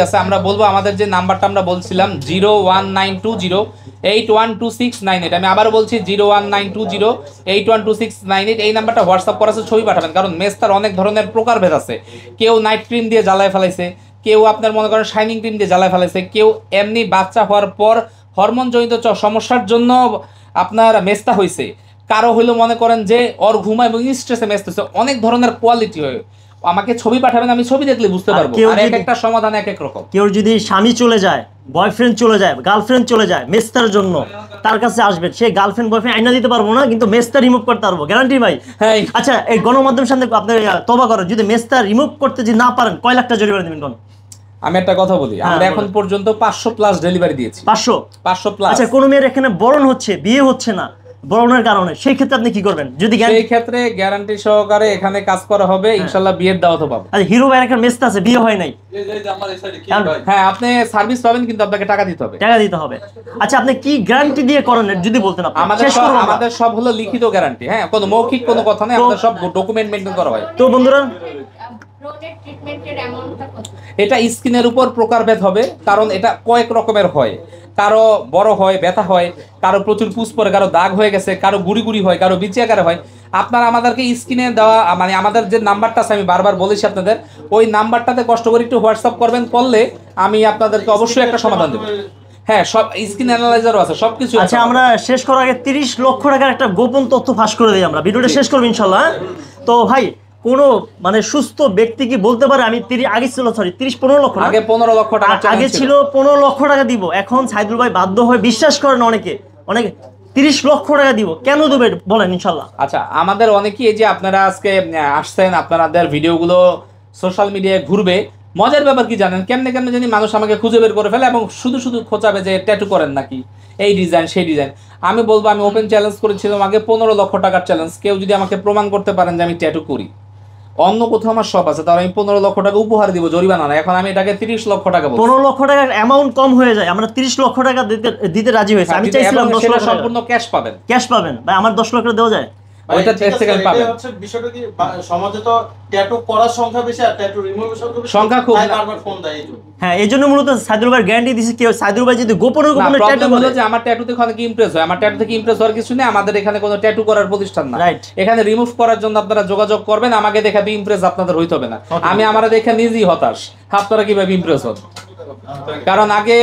আছে আমরা বলবো আমাদের যে নাম্বারটা আমরা বলছিলাম 01920812698, আমি আবার বলছি 01920812698, এই নাম্বারটা হোয়াটসঅ্যাপ করা আছে, ছবি পাঠাবেন। কারণ মেস্তার অনেক ধরনের প্রকারভেদ আছে, কেউ নাইট ক্রিম দিয়ে জ্বালায় ফেলাইছে, কেউ আপনার মনে করেন শাইনিং ক্রিম দিয়ে জ্বালায় ফেলাইছে, কেউ এমনি বাচ্চা হওয়ার পর হরমোনজনিত সমস্যার জন্য আপনার মেস্তা হয়েছে, কারো হইলো মনে করেন যে ওর ঘুমা এবং স্ট্রেসে মেস্তা হয়েছে, অনেক ধরনের কোয়ালিটি হয়। আমাকে ছবি পাঠাবেন, আমি ছবি দেখলে বুঝতে পারবো, আর এক একটা সমাধান এক এক রকম। কেউ যদি স্বামী চলে যায়, বয়ফ্রেন্ড চলে যায়, গার্লফ্রেন্ড চলে যায় মেস্তার জন্য, তার কাছে আসবেন, সে গার্লফ্রেন্ড বয়ফ্রেন্ড আইনা দিতে পারবো না, কিন্তু মেস্তা রিমুভ করতে পারবো, গ্যারান্টি ভাই। হ্যাঁ। আচ্ছা, এই গণমাধ্যম সামনে আপনার তবা করেন, যদি মেস্তা রিমুভ করতে যদি না পারেন কয় লাখ টাকা জরিমানা দিবেন কোন? আমি একটা কথা বলি, আমরা এখন পর্যন্ত 500+ ডেলিভারি দিয়েছি। 500+। আচ্ছা, কোন মেয়ের এখানে বরণ হচ্ছে, বিয়ে হচ্ছে না বরণের কারণে, সেই ক্ষেত্রে আপনি কি করবেন? যদি সেই ক্ষেত্রে গ্যারান্টি সহকারে এখানে কাজ করা হবে, ইনশাআল্লাহ বিয়ের দাওয়াতও পাবো। আচ্ছা, হিরো ভাইয়ের একটা মেস্তা আছে, বিয়ে হয় নাই, হ্যাঁ আপনি সার্ভিস পাবেন, কিন্তু আপনাকে টাকা দিতে হবে। আচ্ছা, আপনি কি গ্যারান্টি দিয়ে করেন যদি বলতেন? আমাদের সব হলো লিখিত গ্যারান্টি, হ্যাঁ, কোনো মৌখিক কোনো কথা নেই, আমাদের সব ডকুমেন্ট মেইনটেইন করা হয়। তো বন্ধুরা, এটা স্কিনের উপর প্রকারভেদ হবে, কারণ এটা কয়েক রকমের হয়, কারো বড় হয়, ব্যথা হয়, কারো প্রচুর পুষ পরে, কারো দাগ হয়ে গেছে, কারো গুড়ি গুড়ি হয়, কারো বিচি আকারে হয়। আপনারা আমাদেরকে স্ক্রিনে দেওয়া মানে আমাদের যে নাম্বারটা আছে, আমি বারবার বলেছি আপনাদের, ওই নাম্বারটাতে কষ্ট করে একটু হোয়াটসঅ্যাপ করবেন, করলে আমি আপনাদেরকে অবশ্যই একটা সমাধান দেবো। হ্যাঁ, সব স্ক্রিন অ্যানালাইজারও আছে, সবকিছু। আচ্ছা, আমরা শেষ করার আগে 30 লক্ষ টাকার একটা গোপন তথ্য ফাঁস করে দিই, আমরা ভিডিওটা শেষ করবো ইনশাল্লাহ। তো ভাই, কোনো মানে সুস্থ ব্যক্তি কি বলতে পারে আমি আগে ছিল 15 লক্ষ, আগে 15 লক্ষ টাকা আগে ছিল 15 লক্ষ টাকা দিব, এখন সাইদুল ভাই বাধ্য হয়ে, বিশ্বাস করেন অনেকে 30 লক্ষ টাকা দিব, কেন দেবে বলেন ইনশাল্লাহ। আচ্ছা, আমাদের অনেকেই এই যে আপনারা আজকে আসছেন, আপনাদের ভিডিওগুলো সোশ্যাল মিডিয়ায় ঘুরবে, মজার ব্যাপার কি জানেন, কেমনে কেমনে জানি মানুষ আমাকে খুঁজে বের করে ফেলে এবং শুধু শুধু খোঁচাবে যে ট্যাটু করেন নাকি, এই ডিজাইন সেই ডিজাইন। আমি বলবো, আমি ওপেন চ্যালেঞ্জ করেছিলাম আগে 15 লক্ষ টাকার চ্যালেঞ্জ, কেউ যদি আমাকে প্রমাণ করতে পারেন যে আমি ট্যাটু করি, অন্য কোথাও আমার শপ আছে, তাহলে আমি 15 লক্ষ টাকা উপহার দিব, জরিমানা না। এখন আমি এটাকে 30 লক্ষ টাকা বলছি। 15 লক্ষ টাকার অ্যামাউন্ট কম হয়ে যায়, আমরা 30 লক্ষ টাকা দিতে রাজি হয়েছি। আমি চাইছিলাম 10 লক্ষ সম্পূর্ণ ক্যাশ পাবেন। ভাই, আমার 10 লক্ষ টাকা দেওয়া যায়? ওইটা সেকেন্ড পাবেন। হচ্ছে বিষয়টা কি, সমাজে তো ট্যাটু করার সংখ্যা বেশি আর ট্যাটু রিমুভের সংখ্যা খুব, বারবার ফোন দেয়। হ্যাঁ, এইজন্য মূলত সাইদুল ভাই গ্যারান্টি দিয়েছে, কি সাইদুল ভাই যদি গোপনে ট্যাটু বলে যে আমার ট্যাটু থেকে অনেক ইমপ্রেস হয়, আমার ট্যাটু থেকে ইমপ্রেস হওয়ার কিছু নেই, আমাদের এখানে কোনো ট্যাটু করার প্রতিষ্ঠান না। এখানে রিমুভ করার জন্য আপনারা যোগাযোগ করবেন, আমাকে দেখে ইমপ্রেস আপনাদের হইতে হবে না, আমি আমারে দেখে নিজেই হতাশ, আপনারা কিভাবে ইমপ্রেস হন, কারণ আগে।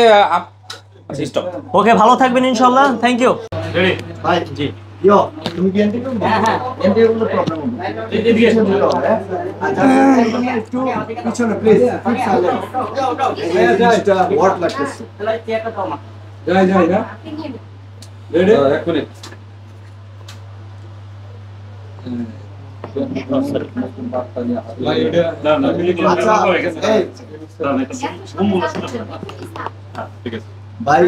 ওকে, ভালো থাকবেন ইনশাআল্লাহ, থ্যাংক ইউ। রেডি ভাই? জি। ইয়ো, তুমি কি এন্টি করবে? হ্যাঁ, এন্টি করলে প্রবলেম হবে। এদিকে চলে যাও। আচ্ছা, একটু পিছনে প্লিজ, প্লিজ সাইলেন্ট। এটা ওয়ার্ক লাগতেছে। তাহলে কি একটা কমা যাই না। রেডি? এক মিনিট। আচ্ছা, এই ভাই